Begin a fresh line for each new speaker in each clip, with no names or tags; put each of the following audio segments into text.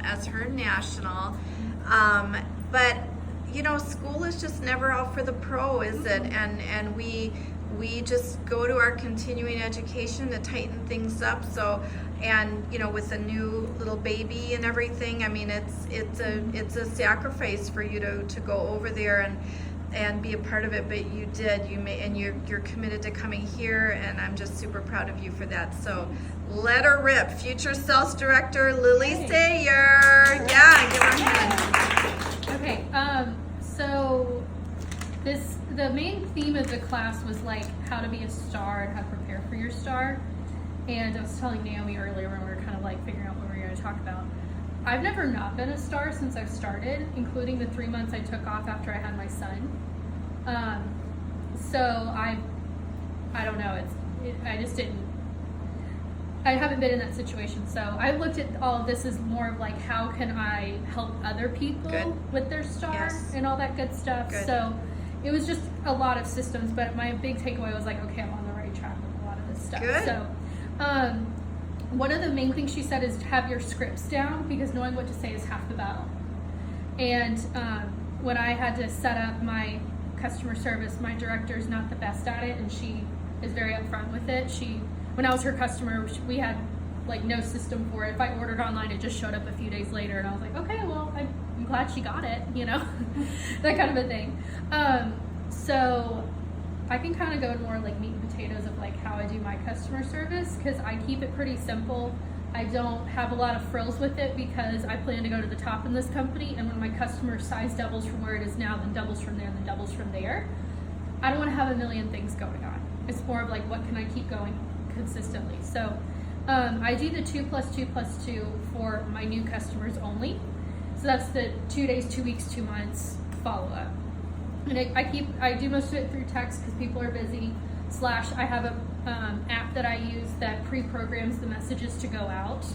as her national. But you know, school is just never out for the pro, is it? And we just go to our continuing education to tighten things up. So, and you know, with a new little baby and everything, I mean, it's a sacrifice for you to go over there and be a part of it, but you did. And you're committed to coming here, and I'm just super proud of you for that. So let her rip. Future sales director Lilly Sayer. Yeah, give her a hand.
Okay, so the main theme of the class was like how to be a star and how to prepare for your star. And I was telling Naomi earlier when we were kind of like figuring out what we were going to talk about. I've never not been a star since I've started, including the 3 months I took off after I had my son. So I don't know. I haven't been in that situation. So I looked at all of this as more of like, how can I help other people with their star and all that good stuff. Good. So it was just a lot of systems, but my big takeaway was like, okay, I'm on the right track with a lot of this stuff.
Good.
So one of the main things she said is have your scripts down, because knowing what to say is half the battle. And when I had to set up my customer service, my director's not the best at it, and she is very upfront with it. When I was her customer, we had like no system for it. If I ordered online, it just showed up a few days later, and I was like, okay, well, I'm glad she got it, you know, that kind of a thing. So I can kind of go to more like meat and potatoes of like how I do my customer service, because I keep it pretty simple. I don't have a lot of frills with it because I plan to go to the top in this company, and when my customer size doubles from where it is now, then doubles from there, then doubles from there, I don't want to have a million things going on. It's more of like, what can I keep going consistently? So I do the 2+2+2 for my new customers only. So that's the 2 days, 2 weeks, 2 months follow-up. And I do most of it through text because people are busy. / I have a app that I use that pre-programs the messages to go out.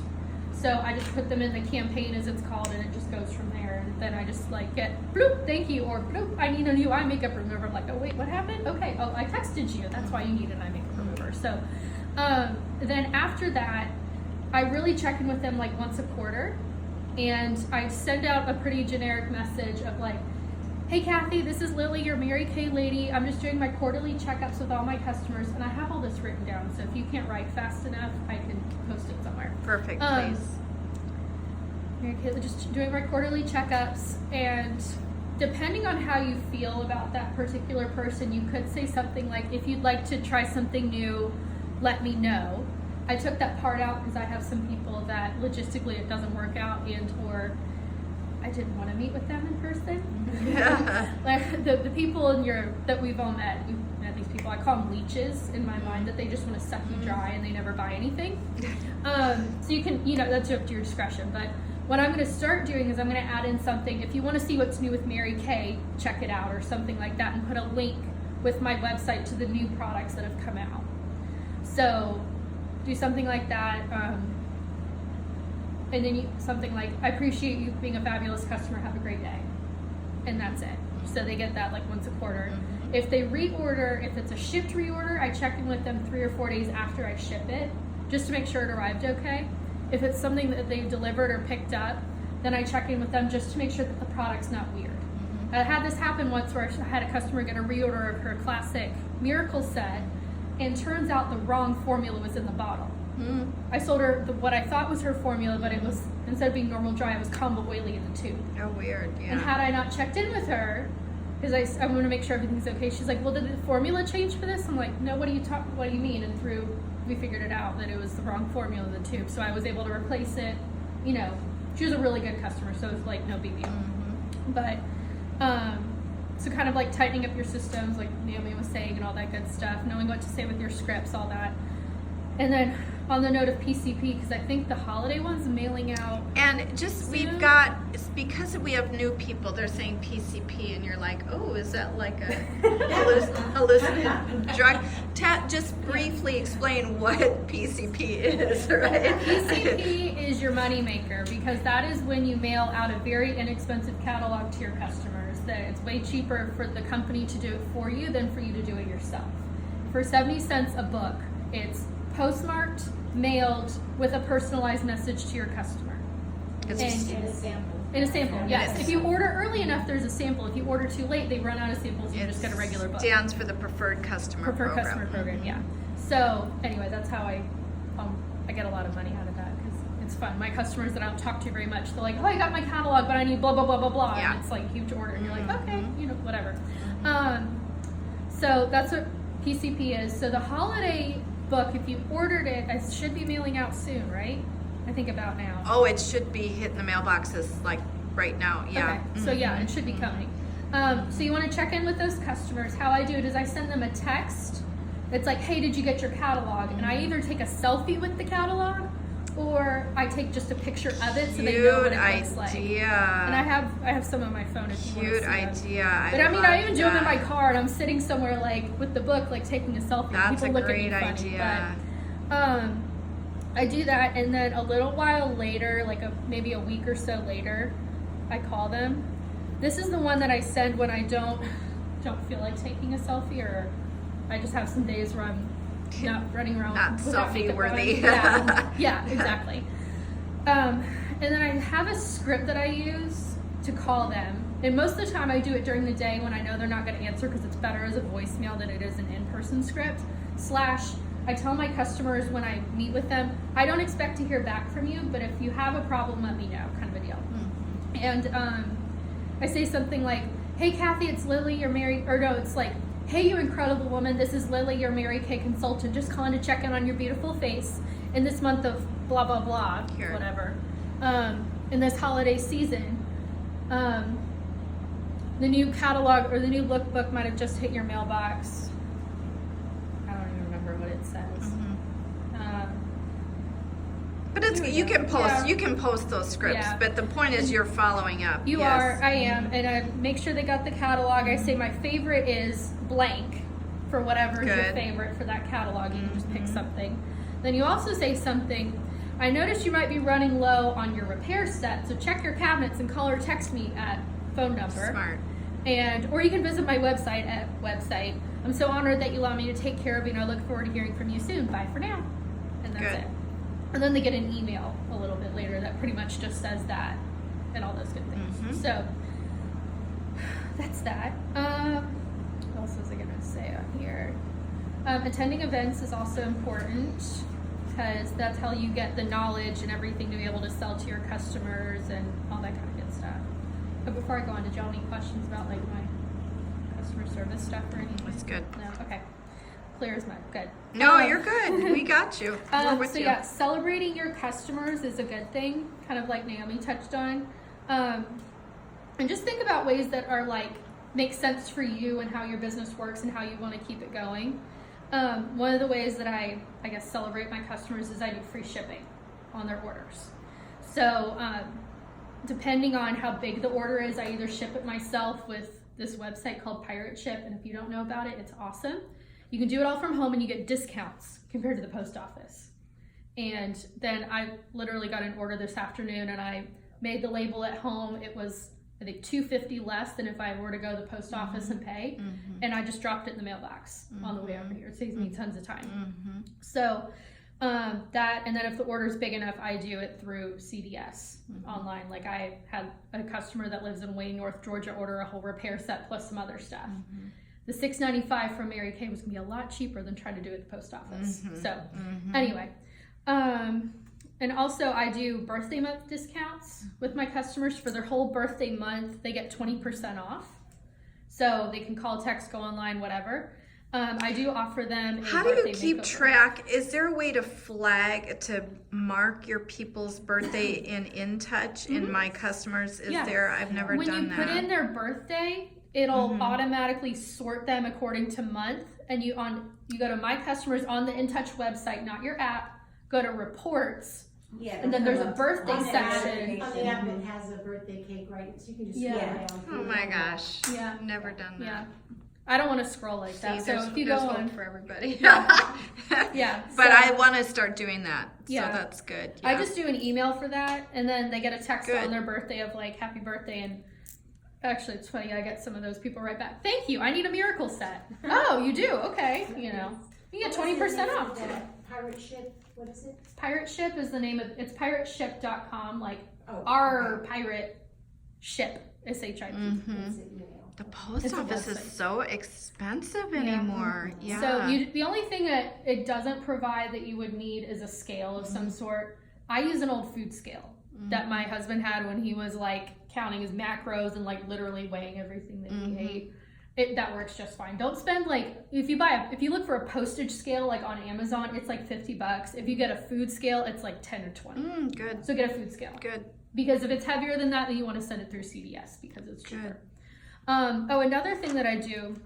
So I just put them in the campaign, as it's called, and it just goes from there. And then I just like get bloop, thank you, or bloop, I need a new eye makeup remover. I'm like, oh wait, what happened? Okay, oh, I texted you. That's why you need an eye makeup remover. So then after that, I really check in with them like once a quarter, and I send out a pretty generic message of like, hey Kathy, this is Lily, your Mary Kay lady. I'm just doing my quarterly checkups with all my customers, and I have all this written down, so if you can't write fast enough, I can post it somewhere.
Perfect, please.
Mary Kay, just doing my quarterly checkups, and depending on how you feel about that particular person, you could say something like, if you'd like to try something new, let me know. I took that part out because I have some people that logistically it doesn't work out, and or I didn't want to meet with them in person.
Yeah.
Like the people in that we've all met, we've met these people, I call them leeches in my mind, that they just want to suck you dry and they never buy anything. So you can, that's up to your discretion. But what I'm going to start doing is I'm going to add in something. If you want to see what's new with Mary Kay, check it out, or something like that, and put a link with my website to the new products that have come out. So do something like that. And then something like, I appreciate you being a fabulous customer, have a great day. And that's it. So they get that like once a quarter. Mm-hmm. If they reorder, if it's a shipped reorder, I check in with them 3 or 4 days after I ship it, just to make sure it arrived okay. If it's something that they've delivered or picked up, then I check in with them just to make sure that the product's not weird. Mm-hmm. I had this happen once where I had a customer get a reorder of her classic Miracle set, and turns out the wrong formula was in the bottle. Mm. I sold her what I thought was her formula, but it was, instead of being normal dry, it was combo oily in the tube.
Oh, weird, yeah.
And had I not checked in with her, because I want to make sure everything's okay, she's like, well, did the formula change for this? I'm like, no, what do you mean? And we figured it out that it was the wrong formula in the tube, so I was able to replace it. She was a really good customer, so it was like no big deal. Mm-hmm. But so kind of like tightening up your systems, like Naomi was saying, and all that good stuff, knowing what to say with your scripts, all that. And then on the note of PCP, because I think the holiday one's mailing out.
And just soon. It's because we have new people, they're saying PCP, and you're like, oh, is that like a hallucinant drug? Just briefly explain what PCP is, right?
PCP is your money maker, because that is when you mail out a very inexpensive catalog to your customers. That it's way cheaper for the company to do it for you than for you to do it yourself. For 70 cents a book, it's postmarked, mailed, with a personalized message to your customer.
It's
And
In a sample.
in a sample, yes.
Yes.
If you order early enough, there's a sample. If you order too late, they run out of samples and you just get a regular book.
Stands for the preferred customer
Preferred
program.
customer program, yeah. So anyway, that's how I get a lot of money out of that because it's fun. My customers that I don't talk to very much, they're like, oh, I got my catalog, but I need blah, blah, blah, blah, blah.
Yeah.
And it's like huge order. And you're like, okay, whatever. So that's what PCP is. So the holiday book, if you ordered it, it should be mailing out soon, right? I think about now.
Oh, it should be hitting the mailboxes like right now. Yeah.
Okay. So yeah, it should be coming. So you want to check in with those customers. How I do it is I send them a text. It's like, hey, did you get your catalog? And I either take a selfie with the catalog or I take just a picture of it so they know what it looks like.
idea.
And I have some on my phone if you want to
Cute
see them.
idea.
But I mean, I even do them in my
that.
car and I'm sitting somewhere like with the book, like taking a selfie.
That's
People
a
look
great
at me funny,
idea.
But I do that, and then a little while later, like maybe a week or so later, I call them. This is the one that I send when I don't feel like taking a selfie, or I just have some days where I'm not running around
Not
without
selfie
makeup
worthy.
on. Yeah, exactly. And then I have a script that I use to call them. And most of the time I do it during the day when I know they're not going to answer because it's better as a voicemail than it is an in-person script. / I tell my customers when I meet with them, I don't expect to hear back from you, but if you have a problem, let me know, kind of a deal. And I say something like, hey, Kathy, it's Lilly, your Mary, or no, it's like, hey, you incredible woman, this is Lilly, your Mary Kay consultant, just calling to check in on your beautiful face in this month of blah, blah, blah,
Sure.
whatever, in this holiday season. The new catalog or the new lookbook might have just hit your mailbox. I don't even remember what it says.
But it's
Here we
you
go.
can post
Yeah.
you can post those scripts.
Yeah.
But the point is you're following up.
You
yes.
are, I am, and I make sure they got the catalog. I say my favorite is blank for whatever is your
Good.
favorite for that catalog. You can just pick something. Then you also say something, I noticed you might be running low on your repair set, so check your cabinets and call or text me at phone number.
Smart.
Or you can visit my website at website. I'm so honored that you allow me to take care of you, and I look forward to hearing from you soon. Bye for now. And that's
Good.
it. And then they get an email a little bit later that pretty much just says that and all those good things. So that's that. What else was I going to say on here? Attending events is also important because that's how you get the knowledge and everything to be able to sell to your customers and all that kind of good stuff. But before I go on, did y'all have any questions about like my customer service stuff or anything?
That's good.
No? Okay. Clear as mud. Good.
No, you're good. We got you. We're with
So
you.
yeah, celebrating your customers is a good thing, kind of like Naomi touched on. And just think about ways that are like, make sense for you and how your business works and how you want to keep it going. One of the ways that I guess celebrate my customers is I do free shipping on their orders. So depending on how big the order is, I either ship it myself with this website called Pirate Ship, and if you don't know about it, it's awesome. You can do it all from home and you get discounts compared to the post office. And then I literally got an order this afternoon and I made the label at home. It was, I think, $2.50 less than if I were to go to the post office and pay. And I just dropped it in the mailbox on the way over here. It saves me tons of time. So that, and then if the order is big enough, I do it through CDS online. Like I had a customer that lives in Wayne, North Georgia, order a whole repair set plus some other stuff. The $6.95 from Mary Kay was gonna be a lot cheaper than trying to do it at the post office. So anyway, and also I do birthday month discounts with my customers for their whole birthday month. They get 20% off. So they can call, text, go online, whatever. I do offer them a
How do you
birthday
keep
makeover.
track? Is there a way to flag, to mark your people's birthday in InTouch in My Customers? Is
Yeah.
there? I've never
When
done
you
that.
put in their birthday, it'll automatically sort them according to month. And you go to My Customers on the InTouch website, not your app. Go to reports,
Yeah.
and then there's a birthday
On the
section.
app, on the app, it has a birthday cake, right? So you can just
Yeah.
scroll down through
Oh my
it.
gosh.
Yeah.
Never done that.
Yeah, I don't want to scroll like that.
See,
So
there's,
if you go
there's hope
on,
for everybody.
yeah.
But
so
I want to start doing that.
Yeah.
So that's good.
I
Yeah.
just do an email for that, and then they get a text
Good.
on their birthday of like "Happy Birthday," and actually, it's funny. I get some of those people right back. Thank you. I need a miracle set. Oh, you do? Okay. You know, you get 20% off.
Pirate Ship, what is it?
Pirate Ship is the name of it's pirateship.com, like
Oh,
our
okay.
pirate ship, SHIP.
Mhm.
It's in mail.
The post
It's a
office is
website.
so expensive
Yeah.
anymore.
Mhm.
Yeah.
So the only thing that it doesn't provide that you would need is a scale of some sort. I use an old food scale that my husband had when he was like counting his macros and like literally weighing everything that he ate. That works just fine. Don't spend like, if you look for a postage scale like on Amazon, it's like $50. If you get a food scale, it's like 10 or 20.
Good.
So get a food scale.
Good.
Because if it's heavier than that, then you want to send it through CVS because it's cheaper.
Good.
Another thing that I do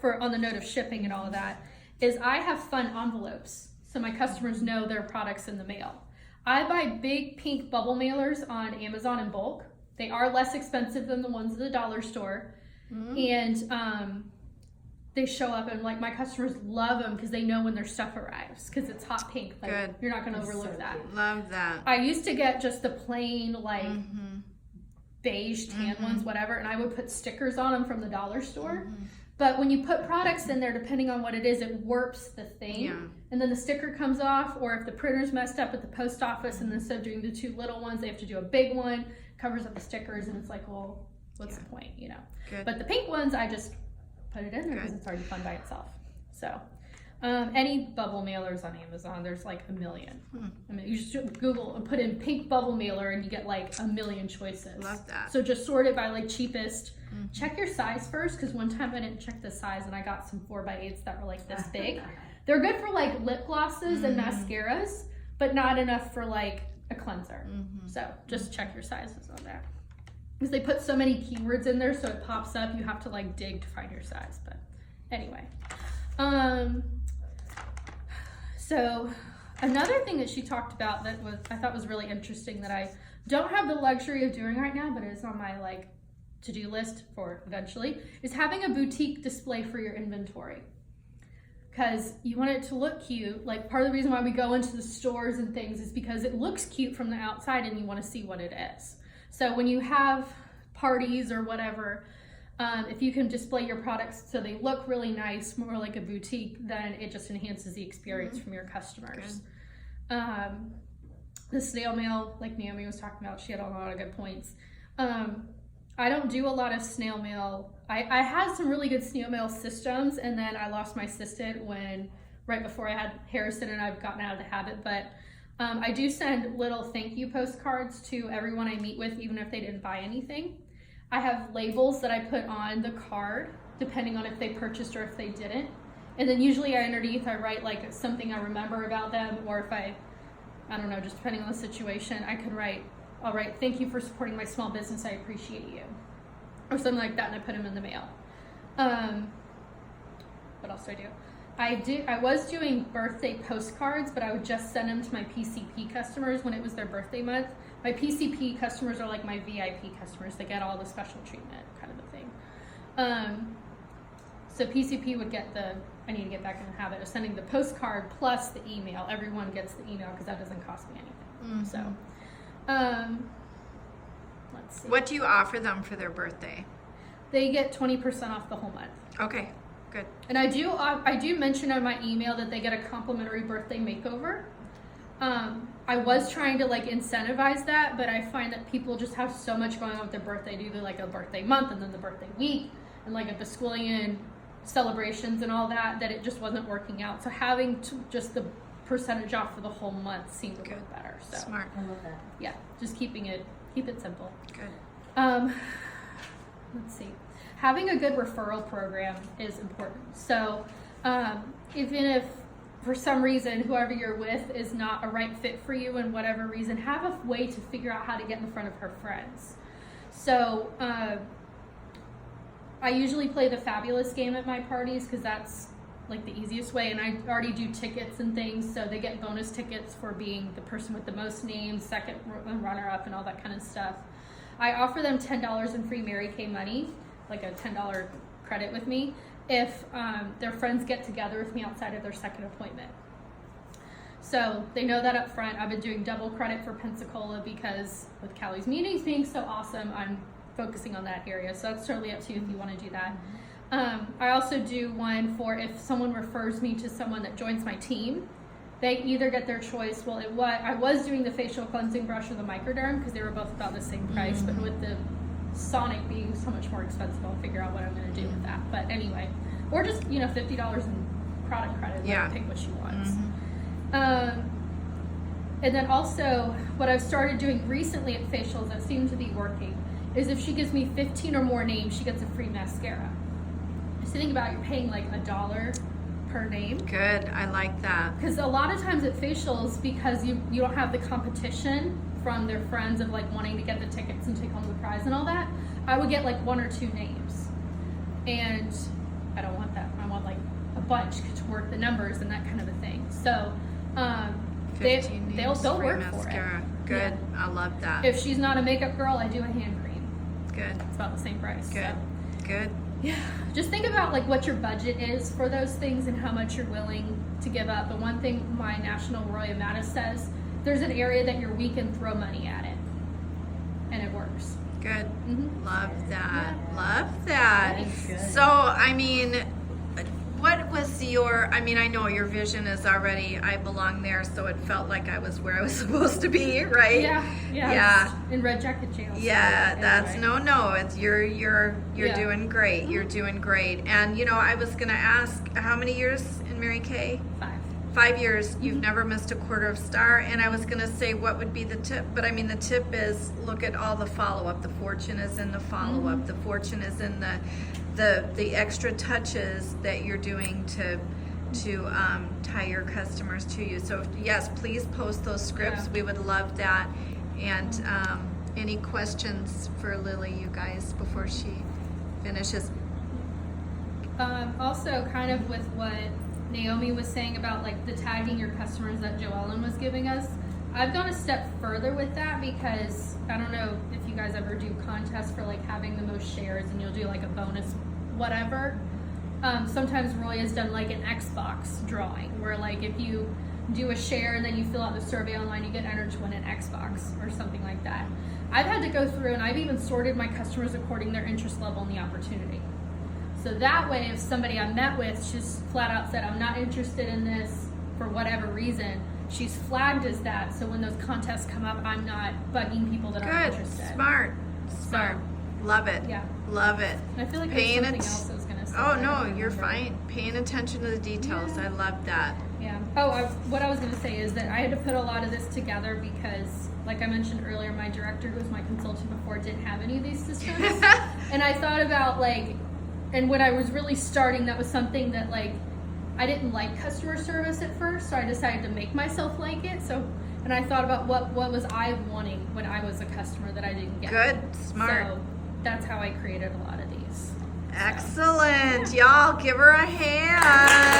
on the note of shipping and all of that is I have fun envelopes so my customers know their products in the mail. I buy big pink bubble mailers on Amazon in bulk. They are less expensive than the ones at the dollar store. And they show up and like my customers love them because they know when their stuff arrives because it's hot pink. Like,
Good.
You're not going to
That's
overlook
so
that.
cute.
Love that.
I used to get just the plain like beige tan ones, whatever, and I would put stickers on them from the dollar store. But when you put products in there, depending on what it is, it warps the thing.
Yeah.
And then the sticker comes off, or if the printer's messed up at the post office and instead of doing the two little ones, they have to do a big one, covers up the stickers, and it's like, well, what's the point, you know?
Good.
But the pink ones, I just put it in there because
Good.
it's already fun by itself. So, any bubble mailers on Amazon, there's like a million. I mean, you just Google and put in pink bubble mailer and you get like a million choices.
Love that.
So just sort it by like cheapest. Check your size first, because one time I didn't check the size and I got some 4x8s that were like this big. They're good for like lip glosses and mascaras, but not enough for like a cleanser. So just check your sizes on that. Because they put so many keywords in there, so it pops up. You have to like dig to find your size. But anyway, so another thing that she talked about that I thought was really interesting that I don't have the luxury of doing right now, but it is on my like to-do list for eventually, is having a boutique display for your inventory. Because you want it to look cute. Like part of the reason why we go into the stores and things is because it looks cute from the outside and you want to see what it is. So when you have parties or whatever, if you can display your products so they look really nice, more like a boutique, then it just enhances the experience from your customers. The snail mail, like Naomi was talking about, she had a lot of good points. I don't do a lot of snail mail. I had some really good snail mail systems, and then I lost my assistant right before I had Harrison, and I've gotten out of the habit, but I do send little thank you postcards to everyone I meet with, even if they didn't buy anything. I have labels that I put on the card, depending on if they purchased or if they didn't. And then usually underneath I write like something I remember about them, or if I don't know, just depending on the situation, I'll write, thank you for supporting my small business, I appreciate you. Or something like that, and I put them in the mail. What else do I do? I was doing birthday postcards, but I would just send them to my PCP customers when it was their birthday month. My PCP customers are like my VIP customers. They get all the special treatment kind of a thing. So PCP would get I need to get back in the habit of sending the postcard plus the email. Everyone gets the email because that doesn't cost me anything. So, let's see.
What do you offer them for their birthday?
They get 20% off the whole month.
Okay, good.
And I do mention on my email that they get a complimentary birthday makeover. I was trying to like incentivize that, but I find that people just have so much going on with their birthday. They do like a birthday month and then the birthday week and like a Basquillian celebrations and all that it just wasn't working out. So having just the percentage off for the whole month seemed to work better. So
Smart.
I love that.
yeah, just keep it simple.
Good.
Let's see. Having a good referral program is important. So even if for some reason whoever you're with is not a right fit for you and whatever reason, have a way to figure out how to get in front of her friends. So I usually play the Fabulous game at my parties because that's like the easiest way, and I already do tickets and things, so they get bonus tickets for being the person with the most names, second runner-up, and all that kind of stuff. I offer them $10 in free Mary Kay money, like a $10 credit with me, if their friends get together with me outside of their second appointment. So they know that up front. I've been doing double credit for Pensacola because with Callie's meetings being so awesome, I'm focusing on that area. So that's totally up to you if you want to do that. I also do one for if someone refers me to someone that joins my team, they either get their choice. Well, I was doing the facial cleansing brush or the microderm because they were both about the same price, but with the Sonic being so much more expensive, I'll figure out what I'm going to do with that. But anyway, or just $50 in product credit. Let her pick what she wants. And then also, what I've started doing recently at facials that seem to be working is if she gives me 15 or more names, she gets a free mascara. So think about it, you're paying like $1 per name.
Good, I like that.
Because a lot of times at facials, because you don't have the competition from their friends of like wanting to get the tickets and take home the prize and all that, I would get like 1 or 2 names. And I don't want that. I want like a bunch to work the numbers and that kind of a thing. So they'll work
mascara.
for it.
Good,
Yeah.
I love that.
If she's not a makeup girl, I do a hand cream.
Good.
It's about the same price.
Good.
So.
Good.
Yeah, just think about like what your budget is for those things and how much you're willing to give up. But one thing my National Roy Amatis says, there's an area that you're weak and throw money at it, and it works.
Good. Love that.
Yeah.
Love that. So, I mean, what was I know your vision is already, I belong there, so it felt like I was where I was supposed to be, right?
Yeah. In Red Jacket Channel.
Yeah,
so
that's
anyway.
it's you're doing great. You're doing great. And I was gonna ask, how many years in Mary Kay? 5 years. You've never missed a quarter of star. And I was gonna say, what would be the tip? But I mean, the tip is look at all the follow-up. The fortune is in the follow-up. The fortune is in the extra touches that you're doing to tie your customers to you. So yes, please post those scripts.
Yeah.
We would love that. And any questions for Lily, you guys, before she finishes?
Also, kind of with what Naomi was saying about like the tagging your customers that Joellen was giving us, I've gone a step further with that because I don't know if you guys ever do contests for like having the most shares and you'll do like a bonus whatever. Sometimes Roy has done like an Xbox drawing where like if you do a share and then you fill out the survey online, you get entered to win an Xbox or something like that. I've had to go through and I've even sorted my customers according to their interest level and the opportunity. So that way, if somebody I met with just flat out said, I'm not interested in this for whatever reason, she's flagged as that. So when those contests come up, I'm not bugging people that aren't interested.
Smart. Love it.
Yeah.
Love it.
I feel like
Paying
there's something else I was going to say.
Oh, no, you're fine. Paying attention to the details.
Yeah.
I love that.
Yeah. Oh, what I was going to say is that I had to put a lot of this together because, like I mentioned earlier, my director, who was my consultant before, didn't have any of these systems. And I thought about, like, and when I was really starting, that was something that, like, I didn't like customer service at first, so I decided to make myself like it. So, and I thought about what was I wanting when I was a customer that I didn't get.
Good. Smart.
So that's how I created a lot of these.
Excellent. Y'all give her a hand.